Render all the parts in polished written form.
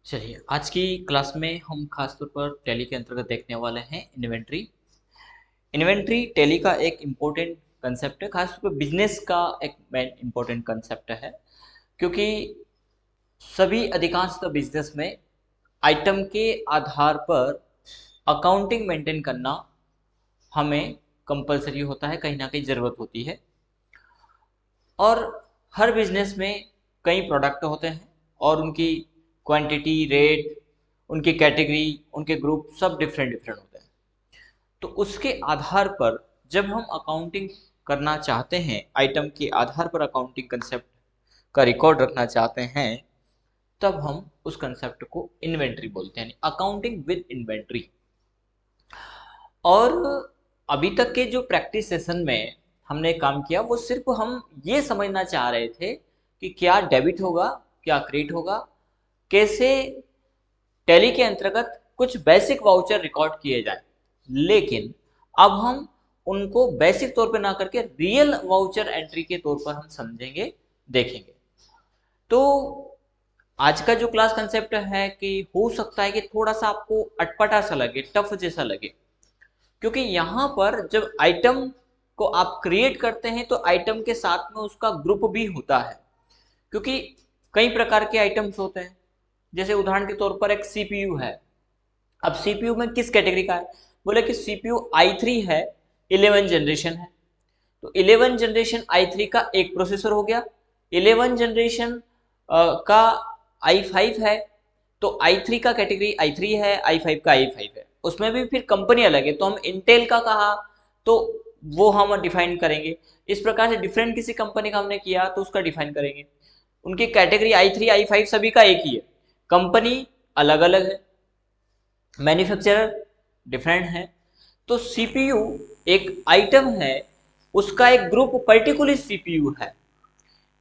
चलिए, आज की क्लास में हम खास तौर पर टैली के अंतर्गत देखने वाले हैं इन्वेंट्री। इन्वेंट्री टैली का एक इम्पोर्टेंट कंसेप्ट है, खास तौर पर बिजनेस का एक मेन इम्पोर्टेंट कंसेप्ट है, क्योंकि सभी अधिकांशतः बिजनेस में आइटम के आधार पर अकाउंटिंग मेंटेन करना हमें कंपलसरी होता है, कहीं ना कहीं ज़रूरत होती है। और हर बिजनेस में कई प्रोडक्ट होते हैं और उनकी क्वांटिटी, रेट, उनकी कैटेगरी, उनके ग्रुप सब डिफरेंट डिफरेंट होते हैं। तो उसके आधार पर जब हम अकाउंटिंग करना चाहते हैं, आइटम के आधार पर अकाउंटिंग कंसेप्ट का रिकॉर्ड रखना चाहते हैं, तब हम उस कंसेप्ट को इन्वेंट्री बोलते हैं, अकाउंटिंग विद इन्वेंट्री। और अभी तक के जो प्रैक्टिस सेशन में हमने काम किया, वो सिर्फ हम ये समझना चाह रहे थे कि क्या डेबिट होगा, क्या क्रेडिट होगा, कैसे टैली के अंतर्गत कुछ बेसिक वाउचर रिकॉर्ड किए जाए। लेकिन अब हम उनको बेसिक तौर पे ना करके रियल वाउचर एंट्री के तौर पर हम समझेंगे, देखेंगे। तो आज का जो क्लास कंसेप्ट है कि हो सकता है कि थोड़ा सा आपको अटपटा सा लगे, टफ जैसा लगे, क्योंकि यहाँ पर जब आइटम को आप क्रिएट करते हैं तो आइटम के साथ में उसका ग्रुप भी होता है, क्योंकि कई प्रकार के आइटम्स होते हैं। जैसे उदाहरण के तौर पर एक सीपीयू है। अब सीपीयू में किस कैटेगरी का है? बोले कि सीपीयू i3 है, 11 जनरेशन है। तो 11 जनरेशन i3 का एक प्रोसेसर हो गया, 11 जनरेशन का i5 है। तो i3 का कैटेगरी i3 है, i5 का i5 है। उसमें भी फिर कंपनी अलग है, तो हम इंटेल का कहा तो वो हम डिफाइन करेंगे। इस प्रकार से डिफरेंट किसी कंपनी का हमने किया तो उसका डिफाइन करेंगे। उनकी कैटेगरी i3 i5 सभी का एक ही है, कंपनी अलग अलग है, मैन्युफैक्चरर डिफरेंट है। तो सीपीयू एक आइटम है, उसका एक ग्रुप पर्टिकुलर सीपीयू है।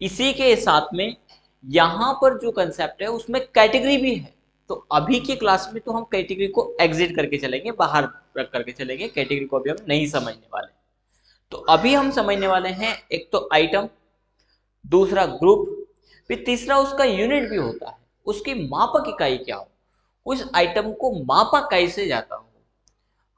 इसी के साथ में यहाँ पर जो कंसेप्ट है उसमें कैटेगरी भी है। तो अभी की क्लास में तो हम कैटेगरी को एग्जिट करके चलेंगे, बाहर रख करके चलेंगे, कैटेगरी को अभी हम नहीं समझने वाले। तो अभी हम समझने वाले हैं एक तो आइटम, दूसरा ग्रुप, फिर तीसरा उसका यूनिट भी होता है, उसकी मापक इकाई क्या हो, उस आइटम को मापा कैसे जाता हो।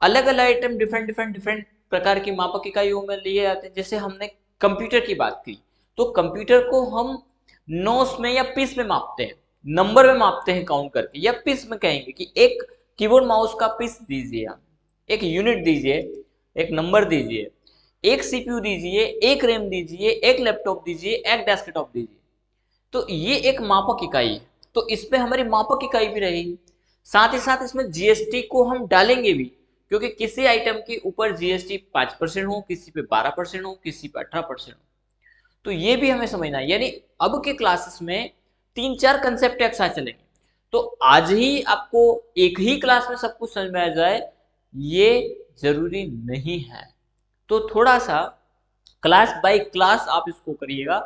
अलग अलग आइटम डिफरेंट डिफरेंट डिफरेंट प्रकार की मापक इकाइयों में लिए जाते हैं। जैसे हमने कंप्यूटर की बात की, तो कंप्यूटर को हम नोस में या पीस में मापते हैं, नंबर में मापते हैं काउंट करके, या पीस में कहेंगे कि एक कीबोर्ड माउस का पीस दीजिए, हम एक यूनिट दीजिए, एक नंबर दीजिए, एक सीपीयू दीजिए, एक रैम दीजिए, एक लैपटॉप दीजिए, एक डेस्कटॉप दीजिए। तो ये एक मापक इकाई है, तो इस पे हमारी मापक इकाई भी रहेगी। साथ ही साथ इसमें जीएसटी को हम डालेंगे भी, क्योंकि किसी आइटम के ऊपर जीएसटी 5% हो, किसी पे 12% हो, किसी पे 18% हो। तो ये भी हमें समझना है। यानी अब के क्लासेस में 3-4 कंसेप्ट एक साथ चलेंगे। तो आज ही आपको एक ही क्लास में सब कुछ समझ में आ जाए, ये जरूरी नहीं है। तो थोड़ा सा क्लास बाय क्लास आप इसको करिएगा।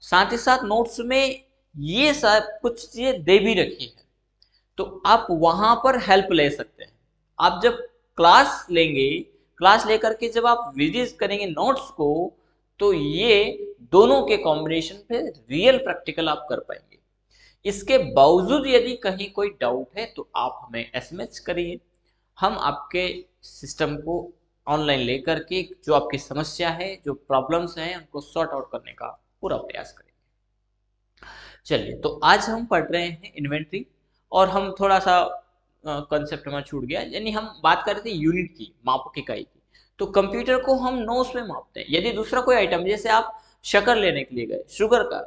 साथ ही साथ नोट्स में ये सब कुछ चीजें दे भी रखी है, तो आप वहां पर हेल्प ले सकते हैं। आप जब क्लास लेंगे, क्लास लेकर के जब आप विजिट करेंगे नोट्स को, तो ये दोनों के कॉम्बिनेशन पे रियल प्रैक्टिकल आप कर पाएंगे। इसके बावजूद यदि कहीं कोई डाउट है तो आप हमें एसएमएस करिए, हम आपके सिस्टम को ऑनलाइन लेकर के जो आपकी समस्या है, जो प्रॉब्लम्स हैं, उनको सॉर्ट आउट करने का पूरा प्रयास करेंगे। चलिए, तो आज हम पढ़ रहे हैं इन्वेंट्री, और हम थोड़ा सा कंसेप्ट में छूट गया, यानी हम बात कर रहे थे यूनिट की, मापक इकाई की। तो कंप्यूटर को हम नोस में मापते हैं। यदि दूसरा कोई आइटम, जैसे आप शक्कर लेने के लिए गए, शुगर का,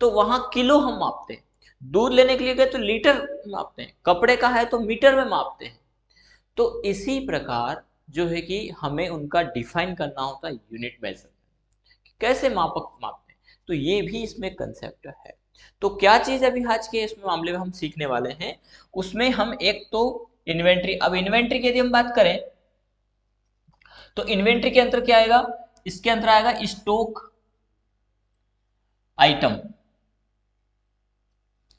तो वहां किलो हम मापते हैं। दूध लेने के लिए गए तो लीटर मापते हैं, कपड़े का है तो मीटर में मापते हैं। तो इसी प्रकार जो है कि हमें उनका डिफाइन करना होता है यूनिट मेजर, कैसे मापक मापते हैं। तो ये भी इसमें कंसेप्ट है। तो क्या चीज अभी आज के इसमें मामले में हम सीखने वाले हैं, उसमें हम एक तो इन्वेंट्री, अब इन्वेंट्री की यदि हम बात करें तो इन्वेंट्री के अंदर क्या आएगा, इसके अंदर आएगा स्टॉक आइटम।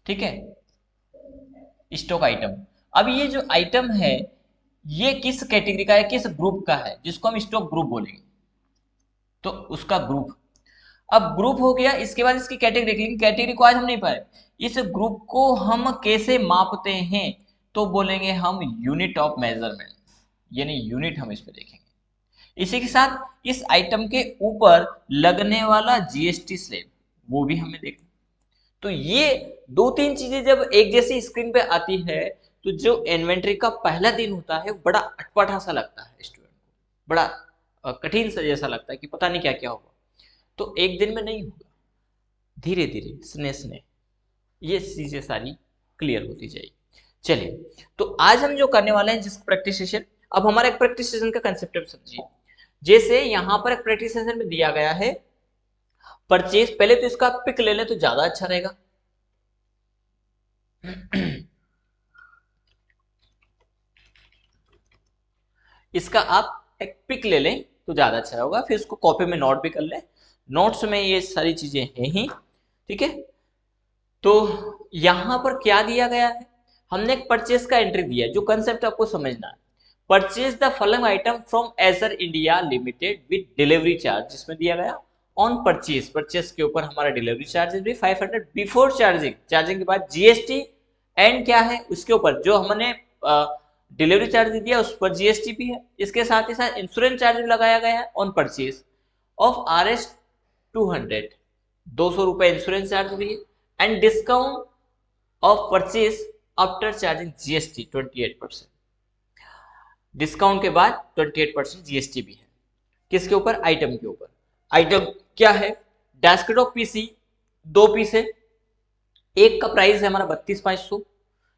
ठीक है, स्टॉक आइटम। अब ये जो आइटम है, ये किस कैटेगरी का है, किस ग्रुप का है, जिसको हम स्टॉक ग्रुप बोलेंगे, तो उसका ग्रुप। अब ग्रुप हो गया, इसके बाद इसकी कैटेगरी, लेकिन कैटेगरी को आज हम नहीं पाए। इस ग्रुप को हम कैसे मापते हैं, तो बोलेंगे हम यूनिट ऑफ मेजरमेंट, यानी यूनिट हम इसमें देखेंगे। इसी के साथ इस आइटम के ऊपर लगने वाला जीएसटी स्लैब, वो भी हमें देखना। तो ये दो तीन चीजें जब एक जैसी स्क्रीन पे आती है, तो जो इन्वेंट्री का पहला दिन होता है बड़ा अटपटा सा लगता है स्टूडेंट को, बड़ा कठिन सा जैसा लगता है कि पता नहीं क्या क्या होगा। तो एक दिन में नहीं होगा, धीरे धीरे स्ने स्ने ये चीजें सारी क्लियर होती जाएगी। चलिए, तो आज हम जो करने वाले हैं जिस प्रैक्टिस सेशन, अब हमारा एक प्रैक्टिस सेशन का कंसेप्ट समझिए। जैसे यहां पर एक प्रैक्टिस सेशन में दिया गया है परचेज, पहले तो इसका पिक ले लें तो ज्यादा अच्छा रहेगा। इसका आप एक पिक ले लें तो ज्यादा अच्छा होगा, फिर इसको कॉपी में नोट भी कर लें, नोट्स में ये सारी चीजें हैं ही, ठीक है। तो यहां पर क्या दिया गया है, हमने एक परचेज का एंट्री दिया है, जो कंसेप्ट आपको समझना है। Purchase the following item from Acer India Limited with delivery charge, जिसमें दिया गया ऑन परचेज, परचेज के ऊपर हमारा डिलीवरी चार्जेस भी 500 बिफोर चार्जिंग, चार्जिंग के बाद जीएसटी, एंड क्या है उसके ऊपर जो हमने डिलीवरी चार्ज दिया उस पर जीएसटी भी है। इसके साथ ही साथ इंश्योरेंस चार्ज भी लगाया गया है ऑन परचेज ऑफ RS 200, 200 रुपए इंश्योरेंस चार्ज भी है, and discount of purchase after charging GST 28%, discount के बाद 28% जीएसटी भी है। किसके ऊपर, आइटम के ऊपर। आइटम क्या है, डेस्कटॉप पीसी 2 पीस है, एक का प्राइस है हमारा 32,500,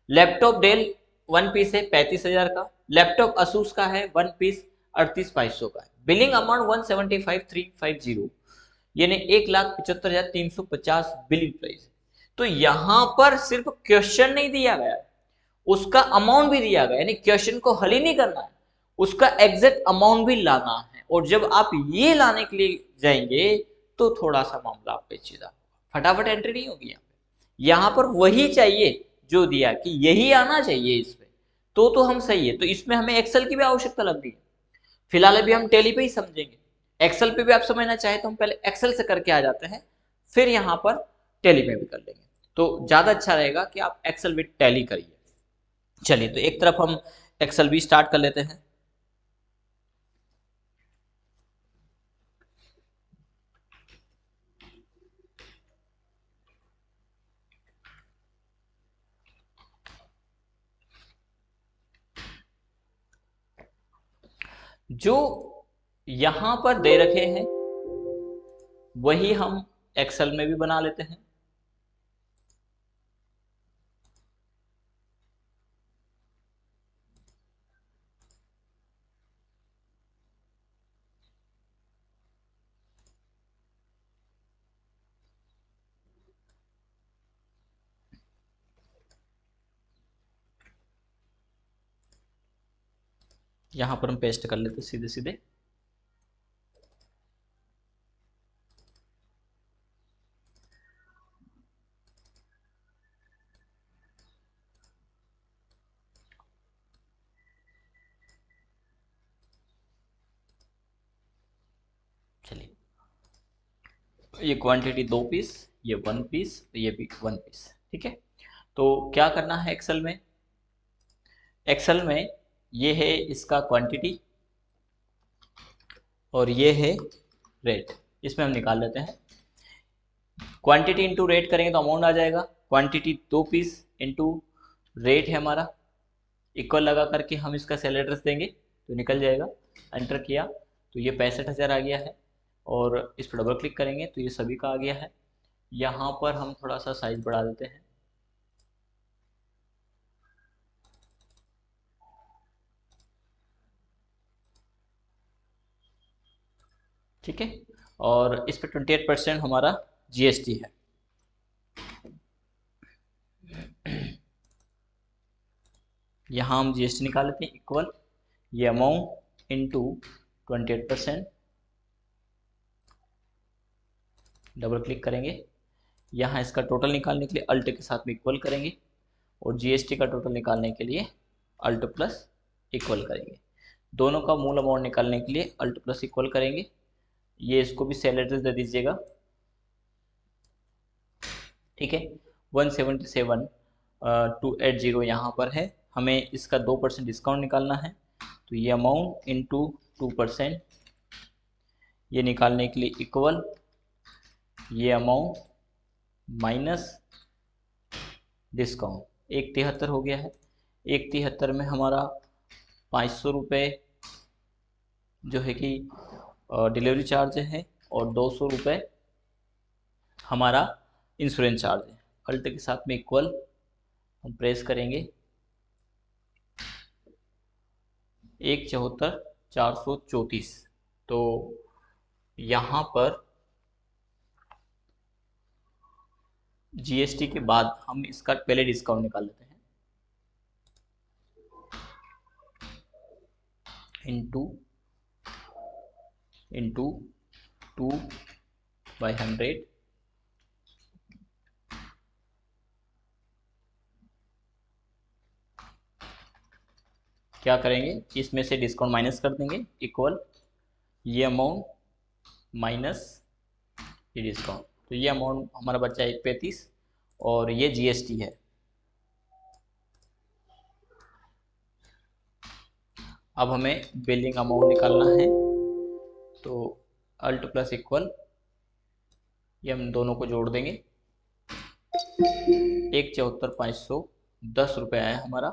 लैपटॉप डेल 1 पीस है 35,000 का, लैपटॉप असूस का है 1 पीस 38,500 का है, बिलिंग अमाउंट 175,350, यानी 1,75,350 बिलिंग प्राइस। तो यहां पर सिर्फ क्वेश्चन नहीं दिया गया है, उसका अमाउंट भी दिया गया, यानी क्वेश्चन को हल ही नहीं करना है, उसका एग्जैक्ट अमाउंट भी लाना है। और जब आप ये लाने के लिए जाएंगे तो थोड़ा सा मामला पेचीदा होगा, फटाफट एंट्री नहीं होगी यहाँ पे। यहाँ पर वही चाहिए जो दिया कि यही आना चाहिए इसमें, तो हम सही है। तो इसमें हमें एक्सेल की भी आवश्यकता लग रही है, फिलहाल अभी हम टैली पे ही समझेंगे। एक्सेल पे भी आप समझना चाहे तो हम पहले एक्सेल से करके आ जाते हैं, फिर यहाँ पर टैली में भी कर लेंगे, तो ज्यादा अच्छा रहेगा कि आप एक्सेल विद टैली करिए। चलिए, तो एक तरफ हम एक्सेल भी स्टार्ट कर लेते हैं। जो यहां पर दे रखे हैं वही हम एक्सेल में भी बना लेते हैं। यहां पर हम पेस्ट कर लेते सीधे सीधे। चलिए, ये क्वांटिटी 2 पीस, ये 1 पीस, ये भी 1 पीस, ठीक है। तो क्या करना है एक्सेल में, एक्सेल में ये है इसका क्वांटिटी और ये है रेट, इसमें हम निकाल लेते हैं। क्वांटिटी इंटू रेट करेंगे तो अमाउंट आ जाएगा, क्वांटिटी 2 पीस इंटू रेट है हमारा, इक्वल लगा करके हम इसका सेल एड्रेस देंगे तो निकल जाएगा। एंटर किया तो ये 65,000 आ गया है, और इस पर डबल क्लिक करेंगे तो ये सभी का आ गया है। यहाँ पर हम थोड़ा सा साइज बढ़ा देते हैं, ठीक है। और इस पर 28% हमारा जीएसटी है। यहाँ हम जीएसटी निकाल लेते हैं, इक्वल ये अमाउंट इंटू 28%, डबल क्लिक करेंगे। यहाँ इसका टोटल निकालने के लिए अल्ट के साथ में इक्वल करेंगे, और जीएसटी का टोटल निकालने के लिए अल्ट प्लस इक्वल करेंगे। दोनों का मूल अमाउंट निकालने के लिए अल्ट प्लस इक्वल करेंगे। ये इसको भी सेल एड्रेस दे दीजिएगा, ठीक है, 177,280 यहाँ पर है, हमें इसका 2% डिस्काउंट निकालना है, तो ये अमाउंट इंटू 2%, ये निकालने के लिए इक्वल ये अमाउंट माइनस डिस्काउंट, 173 हो गया है। 173 में हमारा 500 रुपये जो है कि डिलीवरी चार्ज है और 200 रुपये हमारा इंश्योरेंस चार्ज है। अल्ट के साथ में इक्वल हम प्रेस करेंगे, 174,434, तो यहाँ पर जीएसटी के बाद हम इसका पहले डिस्काउंट निकाल लेते हैं, इंटू 2/100, क्या करेंगे, इसमें से डिस्काउंट माइनस कर देंगे, इक्वल ये अमाउंट माइनस ये डिस्काउंट, तो ये अमाउंट हमारा बचा 135 और ये जीएसटी है। अब हमें बिलिंग अमाउंट निकालना है, तो अल्ट प्लस इक्वल ये हम दोनों को जोड़ देंगे, 174,510 रुपये आया हमारा,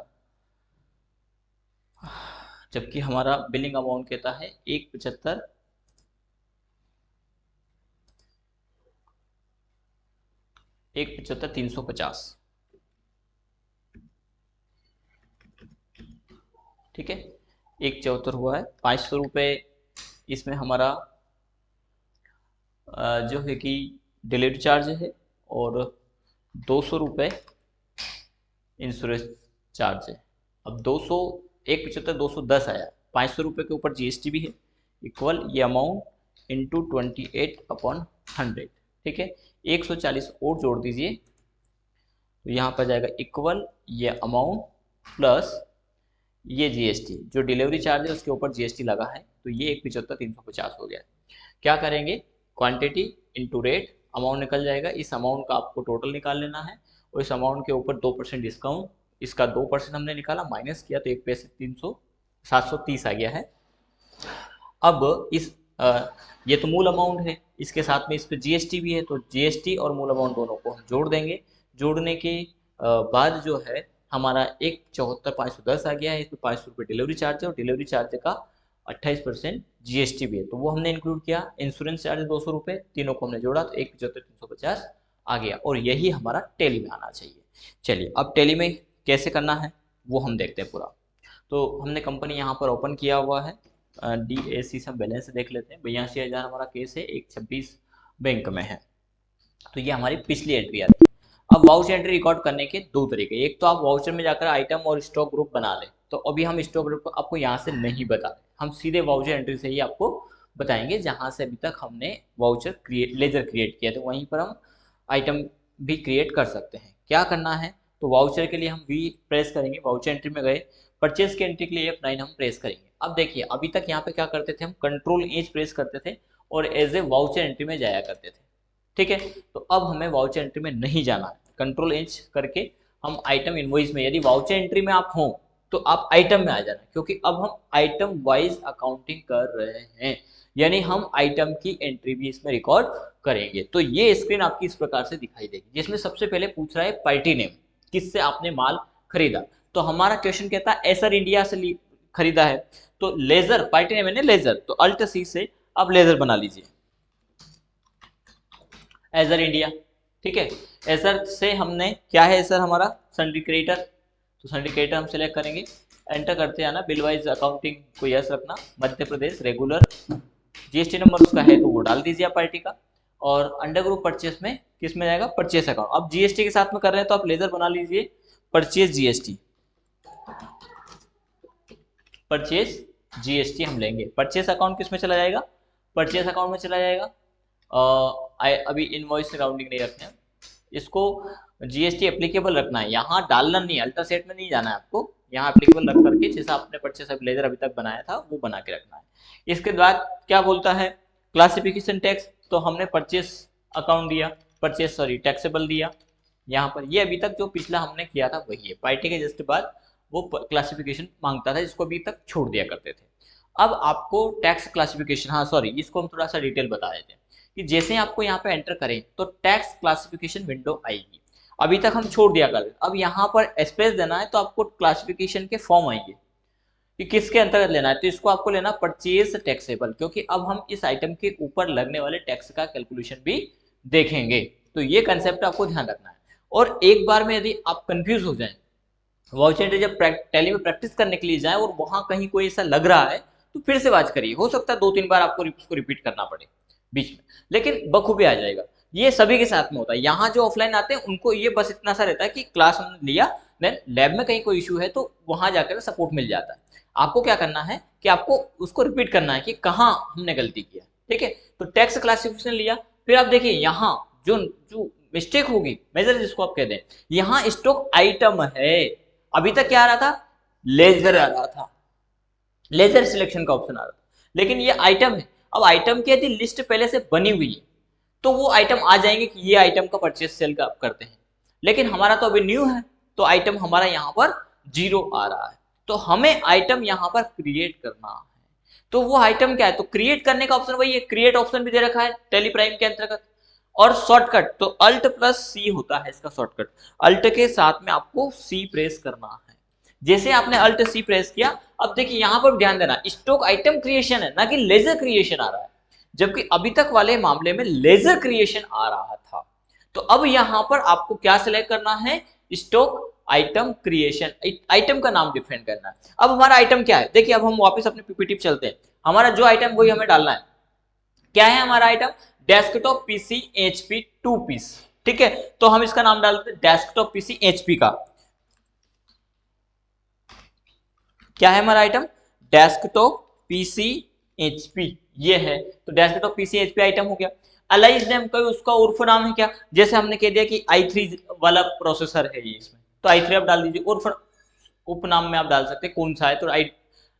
जबकि हमारा बिलिंग अमाउंट कहता है 175,350। ठीक है, 174 हुआ है, 500 रुपये इसमें हमारा जो है कि डिलीवरी चार्ज है और 200 रुपये इंश्योरेंस चार्ज है। अब 200 175 210 आया, 500 रुपये के ऊपर जीएसटी भी है, इक्वल ये अमाउंट इंटू 28/100। ठीक है, 140 और जोड़ दीजिए, तो यहाँ पर जाएगा इक्वल ये अमाउंट प्लस ये जीएसटी, जो डिलीवरी चार्ज है उसके ऊपर जीएसटी लगा है, तो ये 175,350 हो गया। क्या करेंगे, क्वांटिटी इंटू रेट, अमाउंट निकल जाएगा, इस अमाउंट का आपको टोटल निकाल लेना है और इस अमाउंट के ऊपर 2% डिस्काउंट, इसका 2% हमने निकाला, माइनस किया तो 1 पैसे 730 आ गया है। अब इस ये तो मूल अमाउंट है, इसके साथ में इस पर जीएसटी भी है, तो जीएसटी और मूल अमाउंट दोनों को हम जोड़ देंगे। जोड़ने के बाद जो है हमारा 174,510 आ गया है, इसमें 500 रुपये डिलीवरी चार्ज है और डिलीवरी चार्ज का 28% जीएसटी भी है, तो वो हमने इंक्लूड किया। इंश्योरेंस चार्ज 200 रुपये, तीनों को हमने जोड़ा तो 175,350 आ गया, और यही हमारा टैली में आना चाहिए। चलिए अब टैली में कैसे करना है वो हम देखते हैं पूरा। तो हमने कंपनी यहाँ पर ओपन किया हुआ है, DAC से हम बैलेंस देख लेते हैं, 82,000 हमारा केस है, 126 बैंक में है, तो ये हमारी पिछली एंट्री आती है। अब वाउचर एंट्री रिकॉर्ड करने के दो तरीके, एक तो आप वाउचर में जाकर आइटम और स्टॉक ग्रुप बना लें, तो अभी हम स्टॉक ग्रुप आपको यहाँ से नहीं बता रहे, हम सीधे वाउचर एंट्री से ही आपको बताएंगे, जहाँ से अभी तक हमने वाउचर लेजर क्रिएट किया, तो वहीं पर हम आइटम भी क्रिएट कर सकते हैं। क्या करना है, तो वाउचर के लिए हम वी प्रेस करेंगे, वाउचर एंट्री में गए, परचेज की एंट्री के लिए F9 हम प्रेस करेंगे। अब देखिए अभी तक यहाँ पे क्या करते थे, हम कंट्रोल एज प्रेस करते थे और एज ए वाउचर एंट्री में जाया करते थे। ठीक है, तो अब हमें वाउचर एंट्री में नहीं जाना है, कंट्रोल एज करके हम आइटम इनवॉइस में, यदि वाउचर एंट्री में आप हो तो आप आइटम में आ जाना, क्योंकि अब हम आइटम वाइज अकाउंटिंग कर रहे हैं, यानी हम आइटम की एंट्री भी इसमें रिकॉर्ड करेंगे। तो ये स्क्रीन आपकी इस प्रकार से दिखाई देगी, जिसमें सबसे पहले पूछ रहा है पार्टी नेम, किससे आपने माल खरीदा, तो हमारा क्वेश्चन कहता है एसर इंडिया से खरीदा है, तो लेजर पार्टी नेम है लेजर, तो अल्ट सी से आप लेजर बना लीजिए, एजर इंडिया। ठीक है, एजर से हमने क्या है, एजर हमारा सिंडिकेटर, तो सिंडिकेटर हम सिलेक्ट करेंगे, एंटर करते जाना, बिल वाइज अकाउंटिंग को यस रखना, Madhya Pradesh regular, GST number उसका है तो वो डाल दीजिए आप पार्टी का, और अंडर ग्रुप परचेस में किस में जाएगा, परचेस अकाउंट। अब जीएसटी के साथ में कर रहे हैं तो आप लेजर बना लीजिए, परचेस जीएसटी, परचेस जीएसटी हम लेंगे। परचेस अकाउंट किस में चला जाएगा, परचेस अकाउंट में चला जाएगा। अभी इनवॉइस अकाउंटिंग नहीं रखना है, इसको जीएसटी एप्लीकेबल रखना है, यहाँ डालना नहीं, अल्टर सेट में नहीं जाना है आपको, यहाँ एप्लीकेबल रख करके जैसा आपने परचेस लेजर अभी तक बनाया था वो बना के रखना है। इसके बाद क्या बोलता है, क्लासिफिकेशन टैक्स, तो हमने परचेस अकाउंट दिया, परचेस सॉरी टैक्सेबल दिया, यहाँ पर ये अभी तक जो पिछला हमने किया था वही है, पार्टी के जस्ट बाद वो क्लासिफिकेशन मांगता था, जिसको अभी तक छोड़ दिया करते थे। अब आपको टैक्स क्लासिफिकेशन, हाँ सॉरी, इसको हम थोड़ा सा डिटेल बता देते हैं कि जैसे आपको यहाँ पे एंटर करें तो टैक्स क्लासिफिकेशन विंडो आएगी। अभी तक हम छोड़ दिया करते, अब यहाँ पर स्पेस देना है तो आपको क्लासिफिकेशन के फॉर्म आएंगे कि किसके अंतर्गत लेना है। तो इसको आपको लेना परचेज टैक्सेबल, क्योंकि अब हम इस आइटम के ऊपर लगने वाले टैक्स का कैलकुलेशन भी देखेंगे। तो ये कंसेप्ट आपको ध्यान रखना है। और एक बार में यदि आप कंफ्यूज हो जाएं, वाउचर जब टैली में प्रैक्टिस करने के लिए जाए और वहां कहीं कोई ऐसा लग रहा है तो फिर से वाच करिए, हो सकता है 2-3 बार आपको उसको रिपीट करना पड़े बीच में, लेकिन बखूबी आ जाएगा। ये सभी के साथ में होता है। यहाँ जो ऑफलाइन आते हैं उनको ये बस इतना सा रहता है कि क्लास हमने लिया, देन लैब में कहीं कोई इशू है तो वहां जाकर सपोर्ट मिल जाता है। आपको क्या करना है कि आपको उसको रिपीट करना है कि कहाँ हमने गलती किया। ठीक है, तो टैक्स क्लासिफिकेशन लिया, फिर आप देखिए यहाँ जो जो मिस्टेक होगी, मेजर जिसको आप कहते हैं, यहाँ स्टॉक आइटम है। अभी तक क्या आ रहा था, लेजर आ रहा था, लेजर सिलेक्शन का ऑप्शन आ रहा था, लेकिन ये आइटम है। अब आइटम की यदि लिस्ट पहले से बनी हुई है तो वो आइटम आ जाएंगे कि ये आइटम का परचेस सेल का आप करते हैं, लेकिन हमारा तो अभी न्यू है तो आइटम हमारा यहाँ पर 0 आ रहा है। तो हमें आइटम यहाँ पर क्रिएट करना है। तो वो आइटम क्या है, तो क्रिएट करने का ऑप्शन वही है, क्रिएट ऑप्शन भी दे रखा है टेली प्राइम के अंतर्गत। और शॉर्टकट तो अल्ट प्लस सी होता है इसका शॉर्टकट, अल्ट के साथ में आपको सी प्रेस करना है। जैसे आपने अल्ट सी प्रेस किया, अब देखिए यहां पर ध्यान देना, स्टॉक आइटम क्रिएशन है ना कि लेजर क्रिएशन आ रहा है, जबकि अभी तक वाले मामले में लेजर क्रिएशन आ रहा था। तो अब यहां पर आपको क्या सिलेक्ट करना है, स्टॉक आइटम क्रिएशन, आइटम का नाम डिफाइन करना है। अब हमारा आइटम क्या है, देखिए अब हम वापस अपने पीपीटी पे चलते हैं। हमारा जो आइटम वही हमें डालना है। क्या है हमारा item, desktop PC HP 2 piece. ठीक है, तो हम इसका नाम डालते हैं डेस्कटॉप पीसी एचपी का। क्या है हमारा आइटम, डेस्कटॉप पीसी एचपी, ये है। तो डेस्कटॉप पीसी एचपी आइटम हो गया। अलाइज नेम का उसका उर्फ नाम है क्या, जैसे हमने कह दिया कि i3 वाला प्रोसेसर है ये इसमें, तो i3 आप डाल दीजिए। उर्फ उपनाम में आप डाल सकते हैं कौन सा है, तो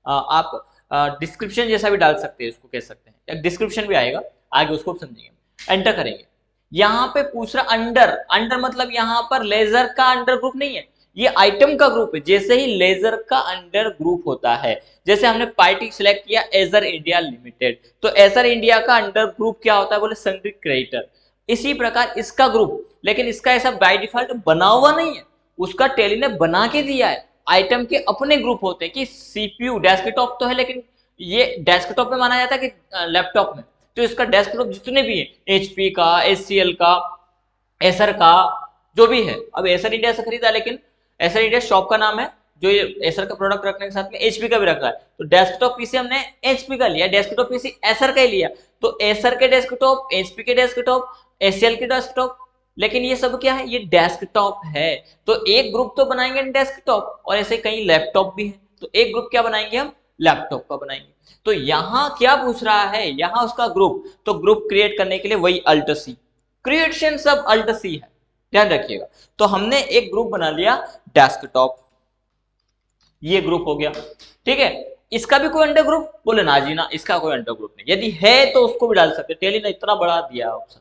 आप डिस्क्रिप्शन जैसा भी डाल सकते हैं, इसको कह सकते हैं, एक डिस्क्रिप्शन भी आएगा आगे, उसको समझेंगे। एंटर करेंगे, यहाँ पे पूछ रहा अंडर, अंडर मतलब यहाँ पर लेजर का अंडर ग्रुप नहीं है, ये आइटम का ग्रुप है। जैसे ही लेजर का अंडर ग्रुप होता है, जैसे हमने पार्टी सिलेक्ट किया एजर इंडिया लिमिटेड, तो एजर इंडिया का अंडर ग्रुप क्या होता है, बोले संग्रिक क्रेडिटर। इसी प्रकार इसका ग्रुप, लेकिन इसका ऐसा बाय डिफॉल्ट बना हुआ नहीं है, उसका टेली ने बना के दिया है। आइटम के अपने ग्रुप होते हैं कि सीपीयू डेस्कटॉप तो है, लेकिन ये डेस्कटॉप में माना जाता है कि लैपटॉप में, तो इसका डेस्कटॉप जितने भी है, एचपी का, एचसीएल का, एसर का, जो भी है। अब एसर इंडिया से खरीदा, लेकिन एसर इंडिया शॉप का नाम है, जो ये एसर का प्रोडक्ट रखने के साथ में एचपी का भी रखा है, तो डेस्कटॉप पीसी हमने एचपी का लिया, डेस्कटॉप पीसी एसर का ही लिया। तो एसर के डेस्कटॉप, एचपी के डेस्कटॉप, एचसीएल के डेस्कटॉप, लेकिन ये सब क्या है, ये डेस्कटॉप है। तो एक ग्रुप तो बनाएंगे डेस्कटॉप, और ऐसे कई लैपटॉप भी है, तो एक ग्रुप क्या बनाएंगे हम, लैपटॉप का बनाएंगे। तो यहां क्या पूछ रहा है, यहां उसका ग्रुप, तो ग्रुप क्रिएट करने के लिए वही अल्ट सी, क्रिएशन सब अल्ट सी है, ध्यान रखिएगा। तो हमने एक ग्रुप बना लिया डेस्कटॉप, ये ग्रुप हो गया। ठीक है, इसका भी कोई अंडर ग्रुप, बोले ना जी ना, इसका कोई अंडर ग्रुप नहीं, यदि है तो उसको भी डाल सकते, टेली ने इतना बड़ा दिया ऑप्शन,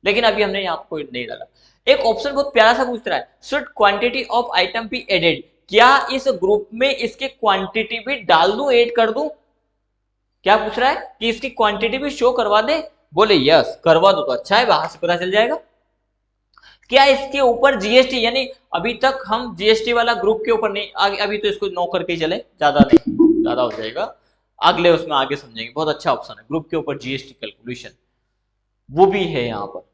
लेकिन अभी हमने यहाँ कोई नहीं डाला। एक ऑप्शन बहुत प्यारा सा पूछ रहा है, should quantity of item be added, क्या इस ग्रुप में इसके क्वांटिटी भी डाल दूं, ऐड कर दूं। क्या पूछ रहा है कि इसकी क्वांटिटी भी शो करवा दे, बोले यस करवा दो, तो अच्छा है, वहां से पता चल जाएगा। क्या इसके ऊपर जीएसटी, यानी अभी तक हम जीएसटी वाला ग्रुप के ऊपर नहीं, आगे अभी तो इसको नो करके ही चले, ज्यादा नहीं, ज्यादा हो जाएगा, अगले उसमें आगे समझेंगे। बहुत अच्छा ऑप्शन है, ग्रुप के ऊपर जीएसटी कैलकुलेशन, वो भी है यहाँ पर,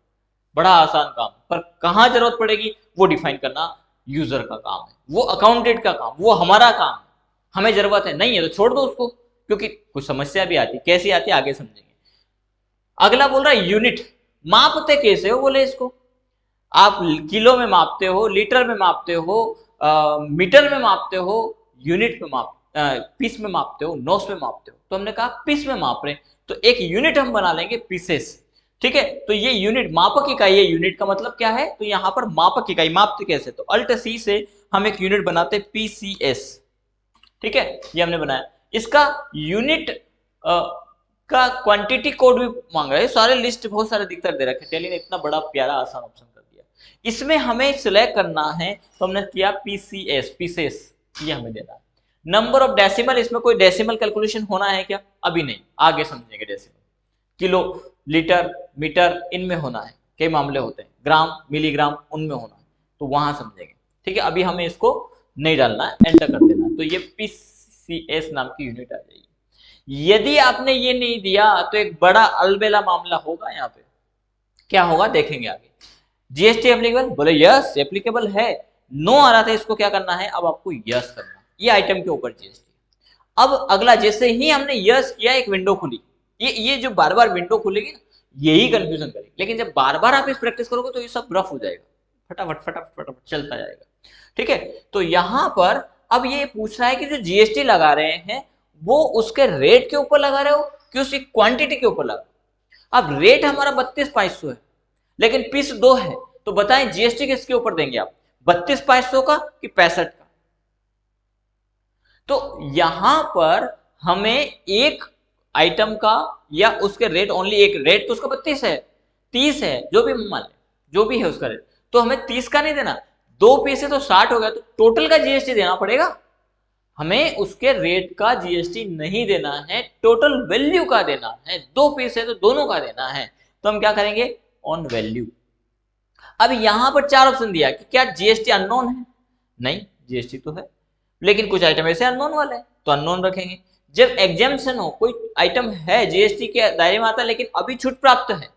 बड़ा आसान काम, पर कहां जरूरत पड़ेगी वो डिफाइन करना यूजर का काम है, वो अकाउंटेंट का काम, वो हमारा काम है। हमें जरूरत है नहीं है तो छोड़ दो उसको, क्योंकि कुछ समस्या भी आती, कैसी आती आगे समझेंगे। अगला बोल रहा है यूनिट, मापते कैसे हो, बोले इसको आप किलो में मापते हो, लीटर में मापते हो, मीटर में मापते हो, यूनिट में पीस में मापते हो, नोस में मापते हो, तो हमने कहा पीस में माप रहे, तो एक यूनिट हम बना लेंगे पीसेस। ठीक है, तो ये यूनिट मापक इकाई है, यूनिट का मतलब क्या है, तो यहां पर मापक इकाई, मापते कैसे, तो अल्ट सी से हम एक यूनिट बनाते हैं पीसीएस। ठीक है, ये हमने बनाया। इसका यूनिट का क्वांटिटी कोड भी मांग रहा है, सारे लिस्ट बहुत सारे दिक्कत दे रखे, टेली ने इतना बड़ा प्यारा आसान ऑप्शन कर दिया। इसमें हमें सिलेक्ट करना है, तो हमने किया पीसीएस, पीसेस, ये हमें देना है। नंबर ऑफ डेसिमल, इसमें कोई डेसिमल कैलकुलेशन होना है क्या? अभी नहीं, आगे समझेंगे। डेसिमल किलो, लीटर, मीटर, इनमें होना है, कई मामले होते हैं, ग्राम, मिलीग्राम, उनमें होना है, तो वहां समझेंगे। ठीक है, अभी हमें इसको नहीं डालना है, एंटर कर देना है, तो ये पीसीएस नाम की यूनिट आ जाएगी। यदि आपने ये नहीं दिया तो एक बड़ा अलबेला मामला होगा यहाँ पे। क्या होगा देखेंगे आगे। जीएसटी एप्लीकेबल, बोले यस एप्लीकेबल है। नो आ रहा था, इसको क्या करना है, अब आपको यस करना है, ये आइटम के ऊपर जीएसटी। अब अगला, जैसे ही हमने यस किया, एक विंडो खुली, ये जो बार बार विंडो खुलेगी ना, यही कंफ्यूजन करेगी। लेकिन जब बार बार आप इस प्रैक्टिस करोगे तो ये सब रफ हो जाएगा, फटाफट फटाफट फटाफट चलता जाएगा। ठीक है, तो यहां पर अब ये पूछ रहा है कि जो जीएसटी लगा रहे हैं वो उसके रेट के ऊपर लगा रहे हो कि उसकी क्वांटिटी के ऊपर लगा। अब रेट हमारा 32,500 है, लेकिन पीस 2 है, तो बताएं जीएसटी किसके ऊपर देंगे आप, 32,500 का कि 65 का? तो यहां पर हमें एक आइटम का या उसके रेट, ओनली एक रेट, तो उसका 32 है, 30 है, जो भी मान ले, जो भी है उसका रेट, तो हमें 30 का नहीं देना, 2 पीस है तो 60 हो गया, तो टोटल का जीएसटी देना पड़ेगा। हमें उसके रेट का जीएसटी नहीं देना है, टोटल वैल्यू का देना है। 2 पीस है तो दोनों का देना है, तो हम क्या करेंगे, ऑन वैल्यू। अब यहां पर 4 ऑप्शन दिया कि क्या जीएसटी अननोन है, नहीं जीएसटी तो है, लेकिन कुछ आइटम ऐसे अननोन वाले हैं तो अननोन रखेंगे। जब एग्जाम्पशन हो, कोई आइटम है जीएसटी के दायरे में आता है लेकिन अभी छूट प्राप्त है,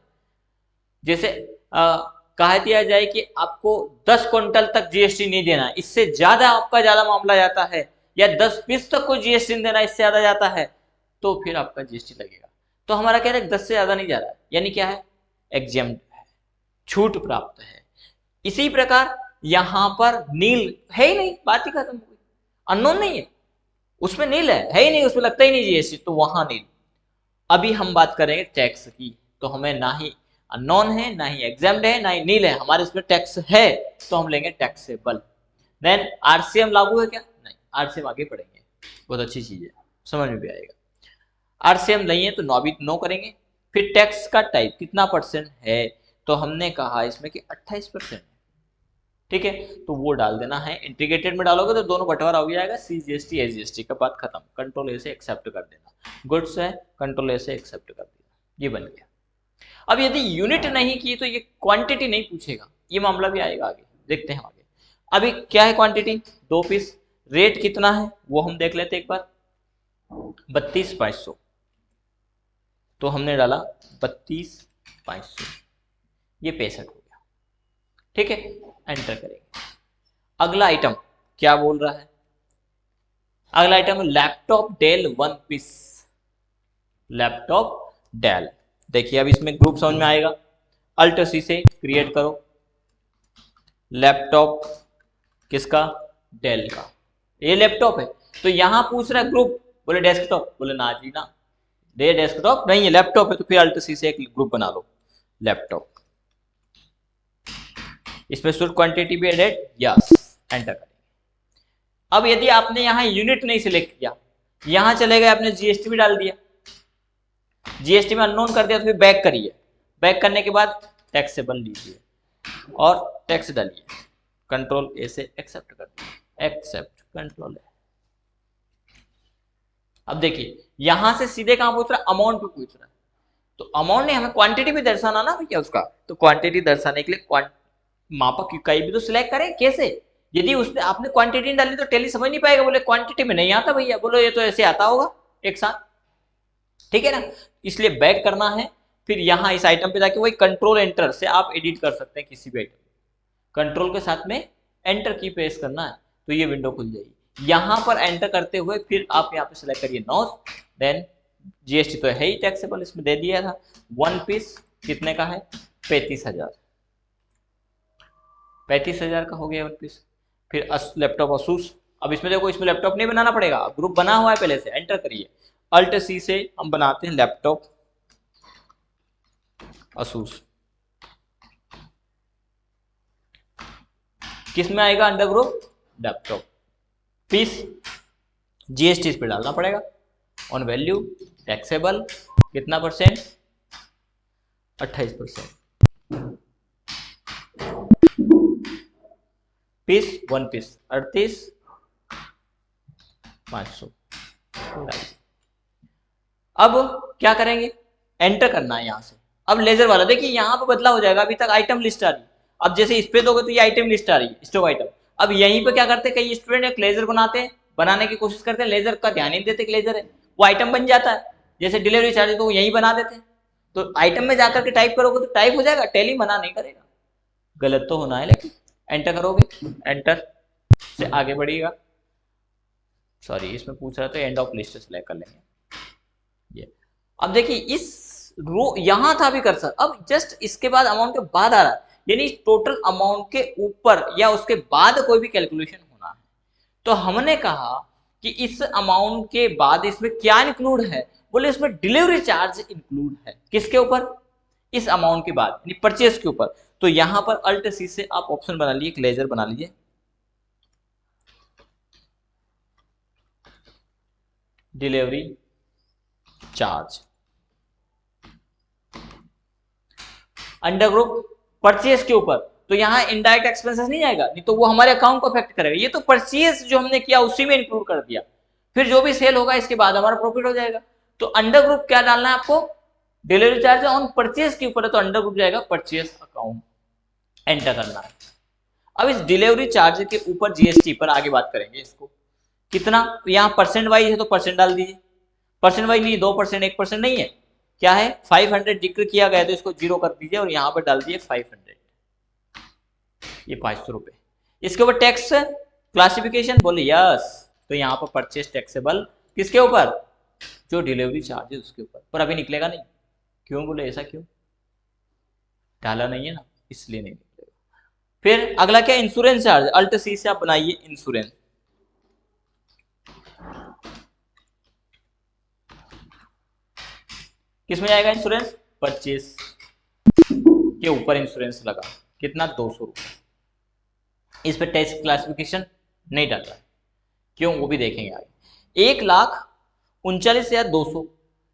जैसे कहा दिया जाए कि आपको 10 क्विंटल तक जीएसटी नहीं देना, इससे ज्यादा आपका ज्यादा मामला जाता है, या 10 पीस तक कोई जीएसटी नहीं देना, इससे ज्यादा जाता है, तो फिर आपका जीएसटी लगेगा। तो हमारा कह रहे हैं 10 से ज्यादा नहीं जा रहा है, यानी क्या है, एग्जेम्प्ट है, छूट प्राप्त है। इसी प्रकार यहां पर नील है ही नहीं, बात ही खत्म हो गई, अननोन नहीं है, उसमें नील है ही नहीं, उसमें लगता ही नहीं जीएसटी, तो वहां नील। अभी हम बात करेंगे टैक्स की, तो हमें ना ही अननोन है, ना ही एग्जाम्ड है, ना ही नील है, हमारे इसमें टैक्स है, तो हम लेंगे टैक्सेबल। देन आरसीएम लागू है क्या, नहीं, आरसीएम आगे पढ़ेंगे, बहुत अच्छी चीज है, समझ में भी आएगा। आरसीएम नहीं है तो नो करेंगे। फिर टैक्स का टाइप कितना परसेंट है, तो हमने कहा इसमें कि 28%। ठीक है, तो वो डाल देना है, इंटीग्रेटेड में डालोगे तो दोनों बंटवारा हो जाएगा, सीजीएसटी एसजीएसटी का बात खत्म, कंट्रोल ए से एक्सेप्ट कर देना, गुड्स है कंट्रोल ए से एक्सेप्ट कर देना, ये बन गया। अब यदि यूनिट नहीं की तो ये क्वांटिटी नहीं पूछेगा, ये मामला भी आएगा आगे, देखते हैं आगे। अभी क्या है क्वांटिटी, 2 पीस, रेट कितना है वो हम देख लेते एक बार, 32,500, तो हमने डाला 32,500, ये 65 हो गया। ठीक है, एंटर करेंगे। अगला आइटम क्या बोल रहा है, अगला item laptop Dell 1 piece, laptop Dell. देखिए अब इसमें ग्रुप समझ में आएगा, अल्ट सी से क्रिएट करो, लैपटॉप किसका, डेल का, ये लैपटॉप है, तो यहां पूछ रहा है ग्रुप, बोले डेस्कटॉप, बोले ना जी ना, ये डेस्कटॉप नहीं है, लैपटॉप है, तो फिर अल्ट सी से एक ग्रुप बना लो, लैपटॉप। इसमें शुद्ध क्वांटिटी भी एडेड, यस, एंटर करेंगे। अब यदि आपने यहां यूनिट नहीं सिलेक्ट किया, यहां चले गए, आपने जीएसटी भी डाल दिया, जीएसटी में अननोन कर दिया, तो फिर बैक करिए, बैक करने के बाद टैक्सेबल लीजिए और टैक्स डालिए, कंट्रोल ए से एक्सेप्ट कर दिया, एक्सेप्ट, कंट्रोल ए। अब देखिए यहां से सीधे कहां पूछ रहा है, अमाउंट पे पूछ रहा है, तो अमाउंट नहीं, हमें क्वांटिटी भी दर्शाना ना भैया उसका, तो क्वांटिटी दर्शाने के लिए मापक इकाई भी तो सिलेक्ट करें, कैसे, यदि उसने आपने क्वांटिटी डाली तो टैली समझ नहीं पाएगा, बोले क्वांटिटी में नहीं आता भैया, बोलो ये तो ऐसे आता होगा एक साथ, ठीक है ना, इसलिए बैक करना है। फिर यहां इस आइटम पे जाके वही कंट्रोल एंटर से आप एडिट कर सकते हैं किसी भी आइटम, कंट्रोल के साथ में एंटर की प्रेस करना है, तो ये विंडो खुल जाएगी। यहां पर एंटर करते हुए फिर आप यहाँ पे सिलेक्ट करिए नॉट, देन जीएसटी तो है ही टैक्सेबल, इसमें दे दिया था, 1 पीस कितने का है, 35,000, 35,000 का हो गया 1 पीस। फिर लैपटॉप असूस, अब इसमें देखो, इसमें लैपटॉप नहीं बनाना पड़ेगा, ग्रुप बना हुआ है पहले से, एंटर करिए, अल्ट सी से हम बनाते हैं लैपटॉप असूस, किस में आएगा under group, laptop, piece, GST इस पे डालना पड़ेगा, ऑन वैल्यू, टैक्सेबल कितना परसेंट, 28%, पीस 1 पीस 38,500। अब क्या करेंगे, एंटर करना है यहां से। अब लेजर वाला देखिए यहां पे बदला हो जाएगा, अभी तक आइटम लिस्ट आ रही, अब जैसे इस पे दोगे तो ये आइटम लिस्ट आ रही है, स्टॉक आइटम। अब यहीं पे क्या करते हैं, कई स्टूडेंट एक लेजर बनाते हैं, बनाने की कोशिश करते हैं, लेजर का ध्यान नहीं देते कि लेजर है, वो आइटम बन जाता है। जैसे डिलीवरी चार्ज तो वो यहीं बना देते हैं, तो आइटम में जाकर के टाइप करोगे तो टाइप हो जाएगा, टैली मना नहीं करेगा। गलत तो होना है, लेकिन एंटर करोगे, एंटर से आगे बढ़िएगा। सॉरी इसमें पूछ रहा था एंड ऑफ लिस्ट सेलेक्ट कर लेंगे ये। अब देखिए इस रो यहां था भी कर्सर, अब जस्ट इसके बाद अमाउंट के बाद आ रहा है, यानी टोटल अमाउंट के ऊपर या उसके बाद कोई भी कैलकुलेशन होना है। तो हमने कहा कि इस अमाउंट के बाद इसमें क्या इंक्लूड है, बोले इसमें डिलीवरी चार्ज इंक्लूड है। किसके ऊपर, इस अमाउंट के बाद यानी परचेस के ऊपर। तो यहां पर अल्ट सी से आप ऑप्शन बना लीजिए, लेजर बना लीजिए, delivery charge under group purchase के ऊपर। तो यहां इनडायरेक्ट एक्सपेंसेस नहीं आएगा, नहीं तो वो हमारे अकाउंट को अफेक्ट करेगा। ये तो परचेस जो हमने किया उसी में इंक्लूड कर दिया, फिर जो भी सेल होगा इसके बाद हमारा प्रॉफिट हो जाएगा। तो अंडर ग्रुप क्या डालना है आपको, डिलीवरी चार्ज ऑन परचेस के ऊपर है, तो अंडर ग्रुप जाएगा परचेस अकाउंट, एंटर करना है। अब इस डिलीवरी चार्ज के ऊपर जीएसटी पर आगे बात करेंगे, इसको कितना, यहाँ परसेंट वाइज है तो परसेंट डाल दीजिए, परसेंट वाइज नहीं 2% 1% नहीं है, क्या है 500 जिक्र किया गया तो इसको 0 कर दीजिए और यहाँ पर डाल दिए 500, ये 500 रुपए। इसके ऊपर टैक्स क्लासिफिकेशन बोले यस, तो यहाँ पर परचेस टैक्सेबल किसके ऊपर, जो डिलीवरी चार्ज है उसके ऊपर, पर अभी निकलेगा नहीं। क्यों बोले, ऐसा क्यों, डाला नहीं है ना इसलिए नहीं निकलेगा। फिर अगला क्या, इंश्योरेंस चार्ज, अल्ट सी से आप बनाइए इंश्योरेंस, किसमें जाएगा इंश्योरेंस, परचेस के ऊपर इंश्योरेंस लगा, कितना 200 रुपए। इस पर टैक्स क्लासिफिकेशन नहीं डाल रहा है, क्यों वो भी देखेंगे आगे। 1,39,200,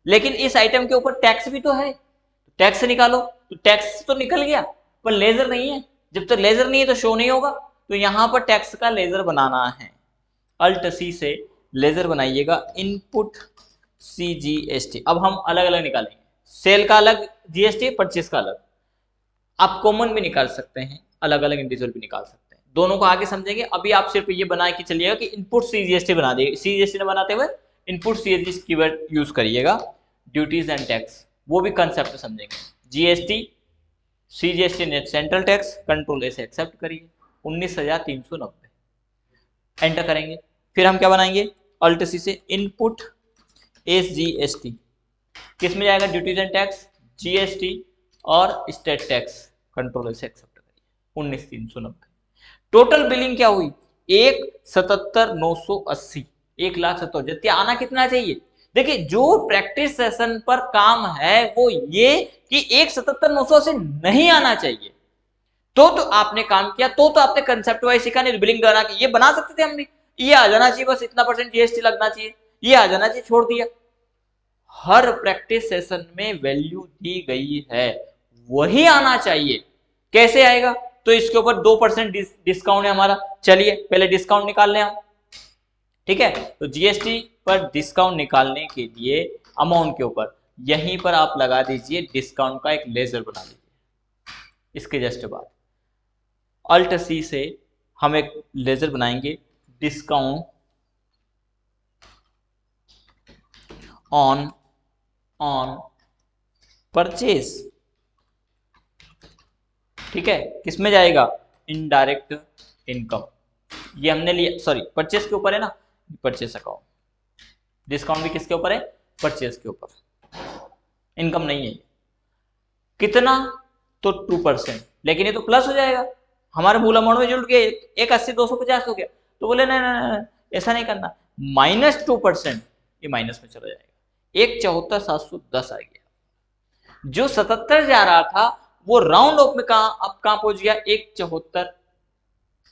लेकिन इस आइटम के ऊपर टैक्स भी तो है, टैक्स से निकालो, तो टैक्स तो निकल गया पर लेजर नहीं है, जब तक लेजर नहीं है तो शो नहीं होगा। तो यहां पर टैक्स का लेजर बनाना है, अल्ट सी से लेजर बनाइएगा, इनपुट CGST। अब हम अलग अलग निकालेंगे, सेल का अलग जीएसटी, परचेस का अलग, आप कॉमन भी निकाल सकते हैं, अलग अलग इंडिविजुअल भी निकाल सकते हैं, दोनों को आगे समझेंगे। अभी आप सिर्फ ये बना के चलिएगा कि इनपुट CGST बना देगा, CGST ने बनाते हुए इनपुट CGST कीवर्ड यूज करिएगा। ड्यूटीज एंड टैक्स वो भी कंसेप्ट समझेंगे, GST CGST net central tax, control ऐसे एक्सेप्ट करिए, 19,390 एंटर करेंगे। फिर हम क्या बनाएंगे, अल्ट सी से इनपुट SGST, किस में जाएगा, ड्यूटीज एंड टैक्स, GST और स्टेट टैक्स, कंट्रोल से एक्सेप्ट करिए, 19,390। टोटल बिलिंग क्या हुई, 1,77,980, 1,70,000। जितने आना कितना चाहिए, देखिए जो प्रैक्टिस सेशन पर काम है वो ये कि 1,77,980 नहीं आना चाहिए। तो आपने काम किया, तो आपने कंसेप्ट वाइज सीखा, नहीं बिलिंग बना के ये बना सकते थे हम भी, ये आ जाना चाहिए, बस इतना % GST लगना चाहिए, ये आ जाना चाहिए, छोड़ दिया। हर प्रैक्टिस सेशन में वैल्यू दी गई है, वही आना चाहिए। कैसे आएगा, तो इसके ऊपर 2% डिस्काउंट है हमारा, चलिए पहले डिस्काउंट निकाल लें हम, ठीक है। तो जीएसटी पर डिस्काउंट निकालने के लिए अमाउंट के ऊपर यहीं पर आप लगा दीजिए डिस्काउंट का एक लेजर बना लीजिए। इसके जस्ट बाद अल्ट सी से हम एक लेजर बनाएंगे, डिस्काउंट ऑन परचेज, ठीक है, किसमें जाएगा, इनडायरेक्ट इनकम, ये हमने लिया, सॉरी परचेस के ऊपर है ना, परचेस अकाउंट, डिस्काउंट भी किसके ऊपर है, परचेस के ऊपर, इनकम नहीं है। कितना, तो 2%, लेकिन ये तो प्लस हो जाएगा, हमारे मूल अमाउंट में जुड़ गए, 1,80,250 हो गया। तो बोले नहीं, ऐसा नहीं करना, -2%, ये माइनस में चला जाएगा, 1,74,710 आ गया। जो 77 जा रहा था वो राउंड ऑफ में अब कहां पहुंच गया, 1,74।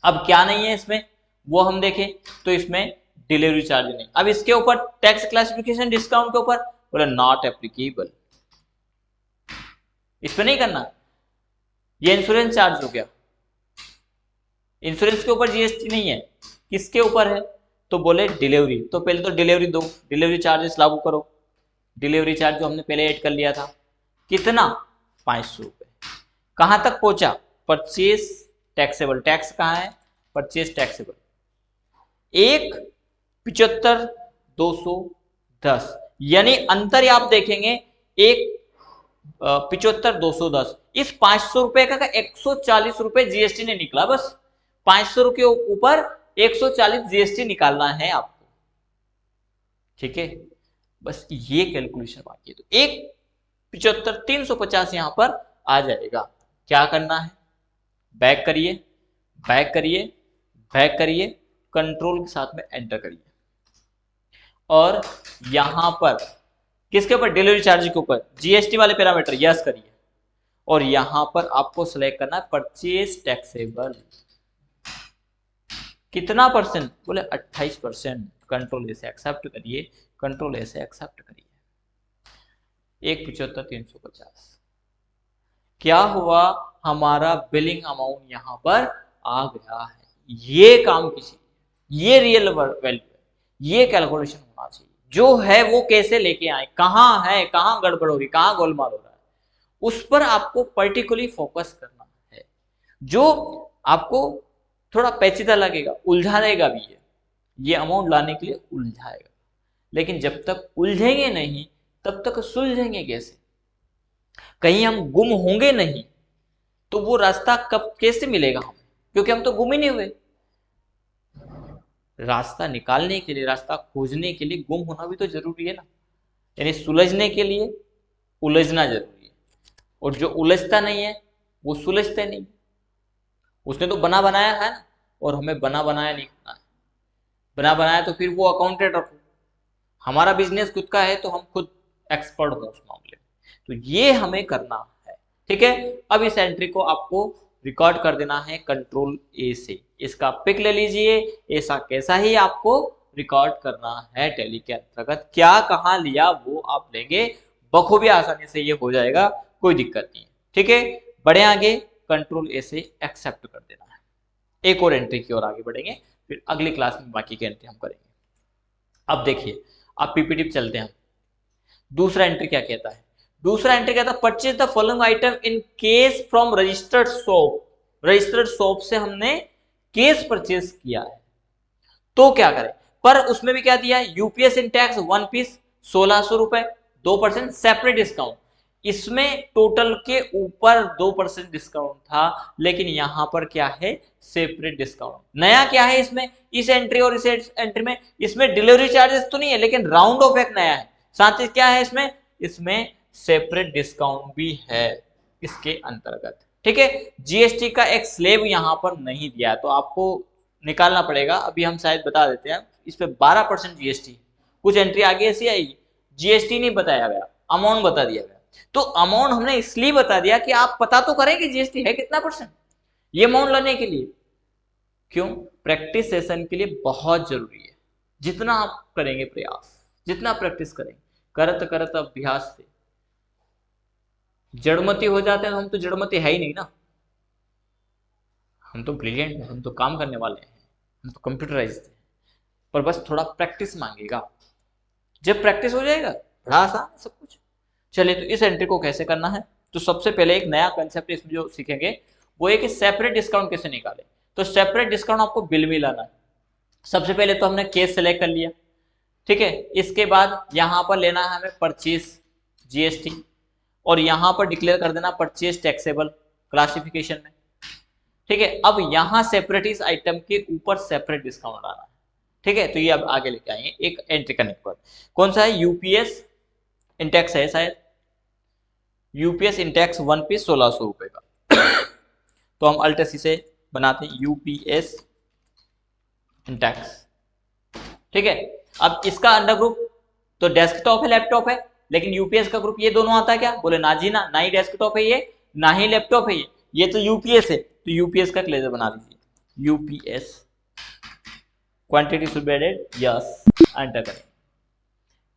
अब क्या नहीं है इसमें, वो हम देखें तो इसमें डिलीवरी चार्ज नहीं। अब इसके ऊपर टैक्स क्लासिफिकेशन डिस्काउंट के ऊपर बोला नॉट एप्लीकेबल, इस पे नहीं करना, ये इंश्योरेंस चार्ज हो गया, इंश्योरेंस के ऊपर जीएसटी नहीं है, किसके ऊपर है? तो बोले डिलीवरी, तो पहले तो डिलीवरी दो, डिलीवरी चार्जेस लागू करो। डिलीवरी चार्ज जो हमने पहले ऐड कर लिया था, कितना? 500 रुपये। कहाँ तक पहुंचा? परचेज टैक्सेबल, टैक्स कहाँ है? परचेज टैक्सेबल, 1,75,210, यानी अंतर आप देखेंगे 1,75,210। इस 500 रुपए का 140 रुपए जीएसटी ने निकला, बस 500 के ऊपर 140 जीएसटी निकालना है आपको, ठीक है? बस ये कैलकुलेशन बाकी है। तो 1,75,350 यहां पर आ जाएगा। क्या करना है? बैक करिए, बैक करिए, बैक करिए, कंट्रोल के साथ में एंटर करिए, और यहां पर किसके ऊपर? डिलीवरी चार्ज के ऊपर जीएसटी वाले पैरामीटर यस करिए, और यहां पर आपको सिलेक्ट करना है परचेज टैक्सेबल। कितना परसेंट? बोले 28%। कंट्रोल ए से एक्सेप्ट करिए, कंट्रोल ए से एक्सेप्ट करिए। 1,75,350 क्या हुआ? हमारा बिलिंग अमाउंट यहां पर आ गया है। ये काम किसी, ये रियल वैल्यू है, ये कैलकुलेशन होना चाहिए। जो है वो कैसे लेके आए, कहां है, कहां गड़बड़ हो रही, कहां गोलमाल हो रहा है, उस पर आपको पर्टिकुलरली फोकस करना है। जो आपको थोड़ा पेचीदा लगेगा, उलझाएगा भी है, ये अमाउंट लाने के लिए उलझाएगा, लेकिन जब तक उलझेंगे नहीं तब तक सुलझेंगे कैसे? कहीं हम गुम होंगे नहीं तो वो रास्ता कब कैसे मिलेगा हमें, क्योंकि हम तो गुम ही नहीं हुए। रास्ता निकालने के लिए, रास्ता खोजने के लिए गुम होना भी तो जरूरी है ना, यानी सुलझने के लिए उलझना जरूरी है। और जो उलझता नहीं है वो सुलझते नहीं। उसने तो बना बनाया है ना, और हमें बना बनाया नहीं करना है। बना बनाया तो फिर वो अकाउंटेंट रखो, हमारा बिजनेस खुद का है तो हम खुद एक्सपर्ट हो उस मामले में। तो ये हमें करना है, ठीक है? अब इस एंट्री को आपको रिकॉर्ड कर देना है कंट्रोल ए से। इसका पिक ले लीजिए, ऐसा कैसा ही आपको रिकॉर्ड करना है टैली के अंतर्गत। क्या कहाँ लिया वो आप लेंगे, बखूबी आसानी से ये हो जाएगा, कोई दिक्कत नहीं है, ठीक है? बढ़े आगे, कंट्रोल ए से एक्सेप्ट कर देना है। एक और एंट्री की ओर आगे बढ़ेंगे, फिर अगली क्लास में बाकी की एंट्री हम करेंगे। अब देखिए, अब पीपीटी पे चलते हैं। दूसरा एंट्री क्या कहता है? दूसरा एंट्री कहता है purchase the following item in case from registered shop. Registered shop से हमने केस परचेज किया है, तो क्या करें? पर उसमें भी क्या दिया है? यूपीएस इन टैक्स 1 पीस 1600 रुपए, 2% सेपरेट डिस्काउंट। इसमें टोटल के ऊपर 2% डिस्काउंट था, लेकिन यहां पर क्या है? Separate discount. नया क्या है इसमें, इस एंट्री और इस एंट्री में? इसमें डिलीवरी चार्जेस तो नहीं है, लेकिन राउंड ऑफ एक नया है। साथ ही क्या है इसमें? इसमें सेपरेट डिस्काउंट भी है इसके अंतर्गत, ठीक है? जीएसटी का एक स्लैब यहां पर नहीं दिया, तो आपको निकालना पड़ेगा। अभी हम शायद बता देते हैं, इस पे 12% जीएसटी। कुछ एंट्री आगे ऐसी आएगी, जीएसटी नहीं बताया गया, अमाउंट बता दिया गया। तो अमाउंट हमने इसलिए बता दिया कि आप पता तो करें कि जीएसटी है कितना परसेंट, ये अमाउंट लाने के लिए। क्यों? प्रैक्टिस सेशन के लिए बहुत जरूरी है। जितना आप करेंगे प्रयास, जितना प्रैक्टिस करेंगे, करत करत अभ्यास से जड़मती हो जाते हैं। हम तो जड़मती है ही नहीं ना, हम तो ब्रिलियंट हैं, हम तो काम करने वाले हैं, हम तो कंप्यूटराइज्ड हैं, पर बस थोड़ा प्रैक्टिस मांगेगा। जब प्रैक्टिस हो जाएगा बड़ा आसान है सब कुछ। चलिए, तो इस एंट्री को कैसे करना है? तो सबसे पहले एक नया कंसेप्ट इसमें जो सीखेंगे वो है कि सेपरेट डिस्काउंट कैसे निकालें। तो सेपरेट डिस्काउंट आपको बिल में लाना है। सबसे पहले तो हमने केस सेलेक्ट कर लिया, ठीक है? इसके बाद यहां पर लेना है हमें परचेज जीएसटी, और यहां पर डिक्लेयर कर देना परचेज टैक्सेबल क्लासिफिकेशन में, ठीक है? अब यहां सेपरेट इस आइटम के ऊपर सेपरेट डिस्काउंट लाना है, ठीक है? तो ये अब आगे लेके आएंगे एक एंट्री करने के बाद। कौन सा है? यूपीएस इंटेक्स है शायद, यूपीएस इंटेक्स 1 पीस 1600 रुपए का। तो हम अल्ट सी से बनाते हैं यूपीएस इंटेक्स, ठीक है? अब इसका अंडर ग्रुप तो डेस्कटॉप है, लैपटॉप है, लेकिन यूपीएस का ग्रुप ये दोनों आता है क्या? बोले ना जी ना, ना ही डेस्कटॉप है ये, ना ही लैपटॉप है ये तो यूपीएस है। तो यूपीएस का क्लेजर बना लीजिए, UPS quantity should be added, yes, enter करें।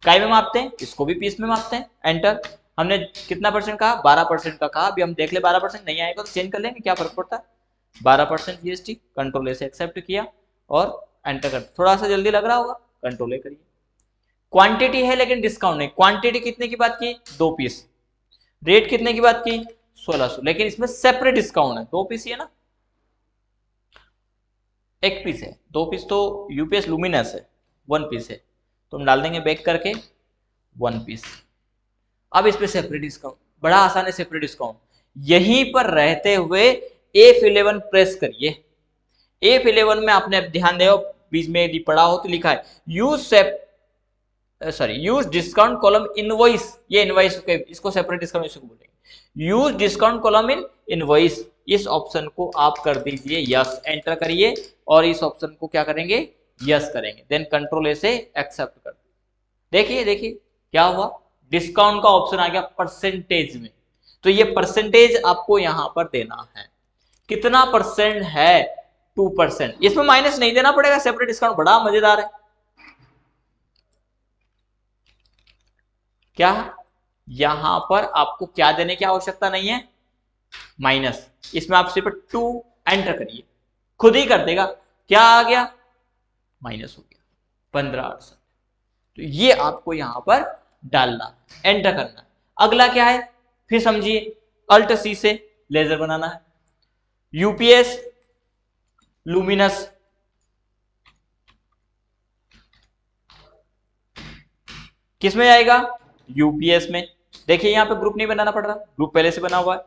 काय में मापते हैं? इसको भी पीस में मापते हैं, एंटर। हमने कितना परसेंट कहा? 12% का कहा। अभी हम देख ले 12% नहीं आएगा तो चेंज कर लेंगे, क्या फर्क पड़ता है? 12% जीएसटी, कंट्रोल ए से एक्सेप्ट किया और एंटर कर। थोड़ा सा जल्दी लग रहा होगा, कंट्रोल ए करिए। क्वांटिटी है लेकिन डिस्काउंट नहीं। क्वांटिटी कितने की बात की? 2 पीस। रेट कितने की बात की? 1600, लेकिन इसमें सेपरेट डिस्काउंट है। 2 पीस ही है ना, 1 पीस है। 2 पीस तो यूपीएस लुमिनस है, 1 पीस है, तो हम डाल देंगे बैक करके 1 पीस। अब इस पे सेपरेट डिस्काउंट, बड़ा आसान है सेपरेट डिस्काउंट। यहीं पर रहते हुए F11 प्रेस करिए। F11 में आपने ध्यान दे, बीच में यदि पढ़ा हो तो लिखा है यूज डिस्काउंट कॉलम इनवॉइस। ये इनवॉइस के, इसको सेपरेट डिस्काउंट इसको बोलेंगे। Use discount column in invoice, इस ऑप्शन को आप कर दीजिए यस, एंटर करिए और इस ऑप्शन को क्या करेंगे? यस करेंगे। देन कंट्रोल ए से एक्सेप्ट कर दीजिए। देखिए देखिए क्या हुआ, डिस्काउंट का ऑप्शन आ गया परसेंटेज में। तो ये परसेंटेज आपको यहां पर देना है। कितना परसेंट है? 2%। इसमें माइनस नहीं देना पड़ेगा, सेपरेट डिस्काउंट बड़ा मजेदार है। क्या यहां पर आपको क्या देने की आवश्यकता नहीं है? माइनस। इसमें आप सिर्फ 2 एंटर करिए, खुद ही कर देगा। क्या आ गया? माइनस हो गया 15%। तो ये आपको यहां पर डालना, एंटर करना। अगला क्या है फिर समझिए, अल्ट सी से लेजर बनाना है। यूपीएस लुमिनस, किस में जाएगा? यूपीएस में। देखिए यहां पे ग्रुप नहीं बनाना पड़ रहा, ग्रुप पहले से बना हुआ है।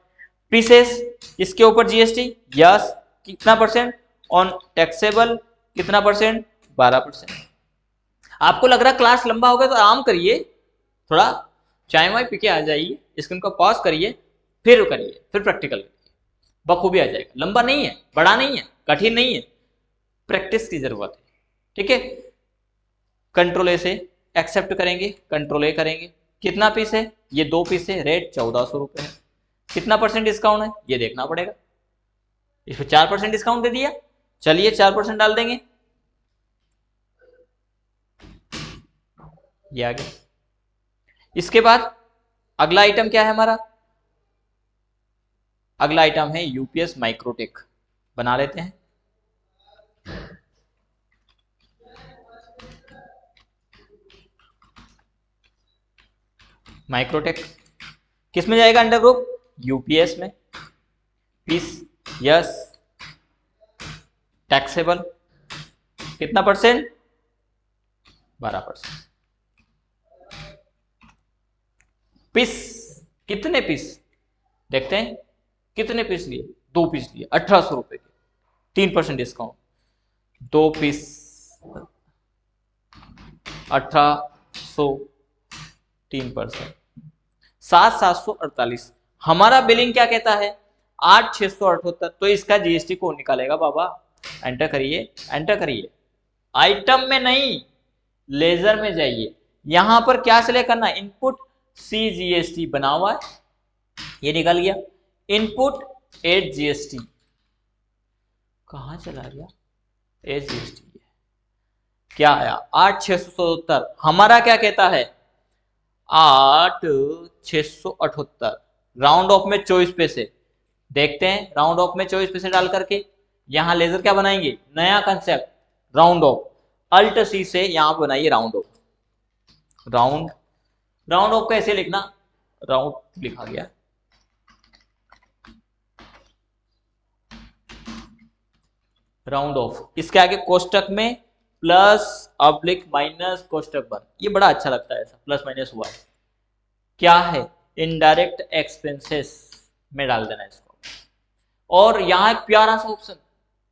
पीसेस, इसके ऊपर जीएसटी, यस। कितना परसेंट? ऑन टैक्सेबल कितना परसेंट? 12%। आपको लग रहा क्लास लंबा हो गया तो आराम करिए, थोड़ा चाय वाय पी के आ जाइए, स्क्रीन को पॉज करिए, फिर करिए, फिर प्रैक्टिकल करिए, बखूबी आ जाएगा। लंबा नहीं है, बड़ा नहीं है, कठिन नहीं है, प्रैक्टिस की जरूरत है। ठीक है, कंट्रोल ए से एक्सेप्ट करेंगे, कंट्रोल ए करेंगे। कितना पीस है? ये 2 पीस है, रेट 1400 रुपए है। कितना परसेंट डिस्काउंट है ये देखना पड़ेगा। इस पर 4% डिस्काउंट दे दिया, चलिए 4% डाल देंगे, ये आ गया। इसके बाद अगला आइटम क्या है हमारा? अगला आइटम है यूपीएस माइक्रोटेक, बना लेते हैं। माइक्रोटेक किस में जाएगा? अंडर ग्रुप यूपीएस में। Piece, yes. टैक्सेबल कितना परसेंट? 12%। पीस, कितने पीस देखते हैं, कितने पीस लिए? 2 पीस लिए, 1800 रुपए के, 3% डिस्काउंट। 2 पीस 1800, 3%, 7,748। हमारा बिलिंग क्या कहता है? 8,678। तो इसका जीएसटी कौन निकालेगा बाबा? एंटर करिए, एंटर करिए। आइटम में नहीं, लेजर में जाइए। यहां पर क्या सिलेक्ट करना है? इनपुट सी जीएसटी बना हुआ है, ये निकल गया। इनपुट 8 जीएसटी, कहां चला गया? 8 जीएसटी क्या आया? 8,677। हमारा क्या कहता है? 8,678। राउंड ऑफ में 24 पैसे। देखते हैं राउंड ऑफ में 24 पैसे डाल करके यहां लेजर क्या बनाएंगे? नया concept, round off. Alt C से यहां बनाइए round off. Round, round off कैसे लिखना? राउंड लिखा गया, राउंड ऑफ। इसके आगे कोष्टक में प्लस ऑब्लिक माइनस कोष्टक बंद। ये बड़ा अच्छा लगता है ऐसा, प्लस माइनस हुआ है। क्या है? इनडायरेक्ट एक्सपेंसेस में डाल देना इसको। और यहां एक प्यारा सा ऑप्शन,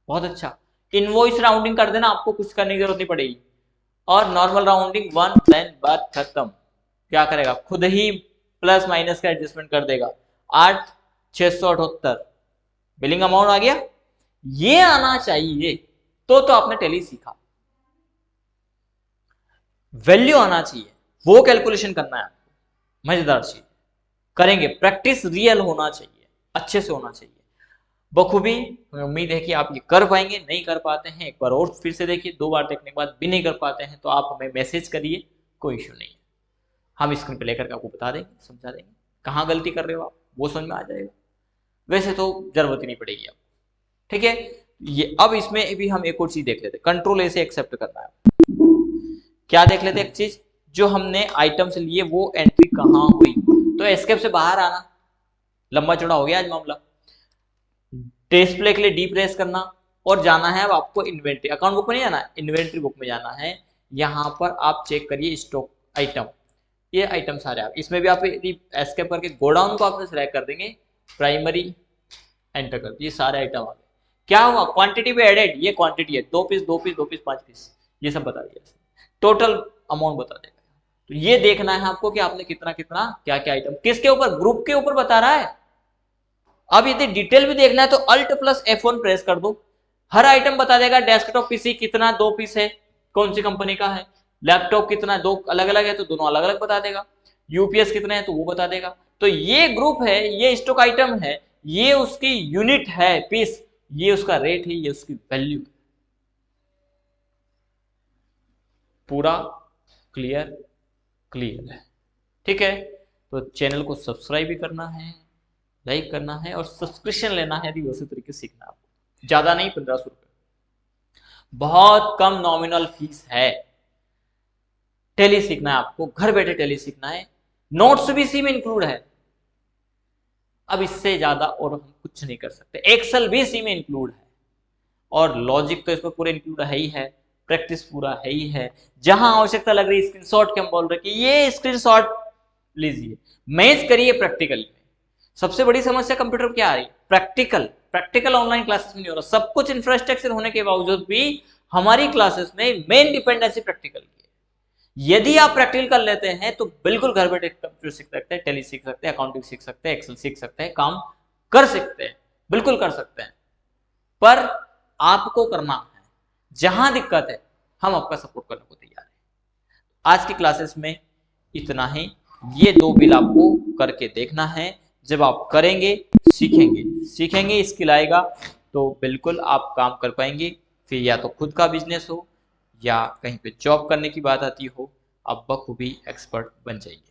बहुत अच्छा, इनवॉइस राउंडिंग कर देना, आपको कुछ करने की जरूरत नहीं पड़ेगी। और नॉर्मल राउंडिंग 1 देन बात खत्म। क्या करेगा? खुद ही प्लस माइनस का एडजस्टमेंट कर देगा। 8,678 बिलिंग अमाउंट आ गया। ये आना चाहिए, तो आपने टैली सीखा। वैल्यू आना चाहिए, वो कैलकुलेशन करना है आपको। मजेदार चीज करेंगे, प्रैक्टिस रियल होना चाहिए, अच्छे से होना चाहिए, बखूबी। उम्मीद है कि आप ये कर पाएंगे। नहीं कर पाते हैं एक बार और फिर से देखिए, 2 बार देखने के बाद भी नहीं कर पाते हैं तो आप हमें मैसेज करिए, कोई इशू नहीं है। हम स्क्रीन पे लेकर के आपको बता देंगे, समझा देंगे कहाँ गलती कर रहे हो आप, वो समझ में आ जाएगा। वैसे तो जरूरत ही नहीं पड़ेगी आपको। ठीक है। ये अब इसमें भी हम एक और चीज देख लेते हैं, कंट्रोल ए से एक्सेप्ट करना है। क्या देख लेते हैं, एक चीज जो हमने आइटम से लिए वो एंट्री कहां हुई, तो एस्केप से बाहर आना। लंबा चौड़ा हो गया आज मामला। डिस्प्ले के लिए डी प्रेस करना और जाना है अब आपको इन्वेंट्री, अकाउंट बुक में नहीं जाना, इन्वेंट्री बुक में जाना है। यहां पर आप चेक करिए स्टॉक आइटम, ये आइटम सारे आप इसमें भी आप यदि एस्केप करके गोडाउन को आपने सिलेक्ट कर देंगे, प्राइमरी एंटर कर दिए, सारे आइटम आ गए। क्या हुआ, क्वांटिटी पे एडेड, ये क्वांटिटी है 2 पीस 2 पीस 2 पीस 5 पीस, ये सब बता दिया, टोटल अमाउंट बता देगा। तो ये देखना है आपको कि आपने कितना कितना क्या क्या आइटम, किसके ऊपर, ग्रुप के ऊपर बता रहा है। अब यदि डिटेल भी देखना है तो अल्ट प्लस F1 प्रेस कर दो, हर आइटम बता देगा। डेस्कटॉप पीसी कितना, 2 पीस है, कौन सी कंपनी का है। लैपटॉप कितना, 2 अलग अलग है तो दोनों अलग अलग बता देगा। यूपीएस कितने हैं तो वो बता देगा। तो ये ग्रुप है, ये स्टॉक आइटम है, ये उसकी यूनिट है पीस, ये उसका रेट है, ये उसकी वैल्यू। पूरा क्लियर है, ठीक है। तो चैनल को सब्सक्राइब भी करना है, लाइक करना है और सब्सक्रिप्शन लेना है यदि उसी तरीके से सीखना है आपको। ज्यादा नहीं, 1500 रुपए, बहुत कम नॉमिनल फीस है। टेली सीखना है आपको, घर बैठे टेली सीखना है, नोट्स भी इसी में इंक्लूड है। अब इससे ज्यादा और हम कुछ नहीं कर सकते। एक्सेल भी इसी में इंक्लूड है और लॉजिक तो इसमें पूरे इंक्लूड है ही है, प्रैक्टिस पूरा है ही है। जहां आवश्यकता लग रही है स्क्रीनशॉट के हम बोल रहे कि ये स्क्रीनशॉट लीजिए, मैच करिए प्रैक्टिकल में। सबसे बड़ी समस्या कंप्यूटर क्या आ रही है, प्रैक्टिकल ऑनलाइन क्लासेस में नहीं हो रहा। सब कुछ इंफ्रास्ट्रक्चर होने के बावजूद भी हमारी क्लासेस में मेन डिपेंडेंसी प्रैक्टिकल की है। यदि आप प्रैक्टिकल कर लेते हैं तो बिल्कुल घर बैठे कंप्यूटर सीख सकते हैं, टेली सीख सकते हैं, अकाउंटिंग सीख सकते हैं, एक्सेल सीख सकते हैं, काम कर सकते हैं, बिल्कुल कर सकते हैं। पर आपको करना है, जहां दिक्कत है हम आपका सपोर्ट करने को तैयार हैं। आज की क्लासेस में इतना ही, ये 2 बिल आपको करके देखना है। जब आप करेंगे, सीखेंगे स्किल आएगा तो बिल्कुल आप काम कर पाएंगे। फिर या तो खुद का बिजनेस हो या कहीं पे जॉब करने की बात आती हो, आप बखूबी एक्सपर्ट बन जाइए।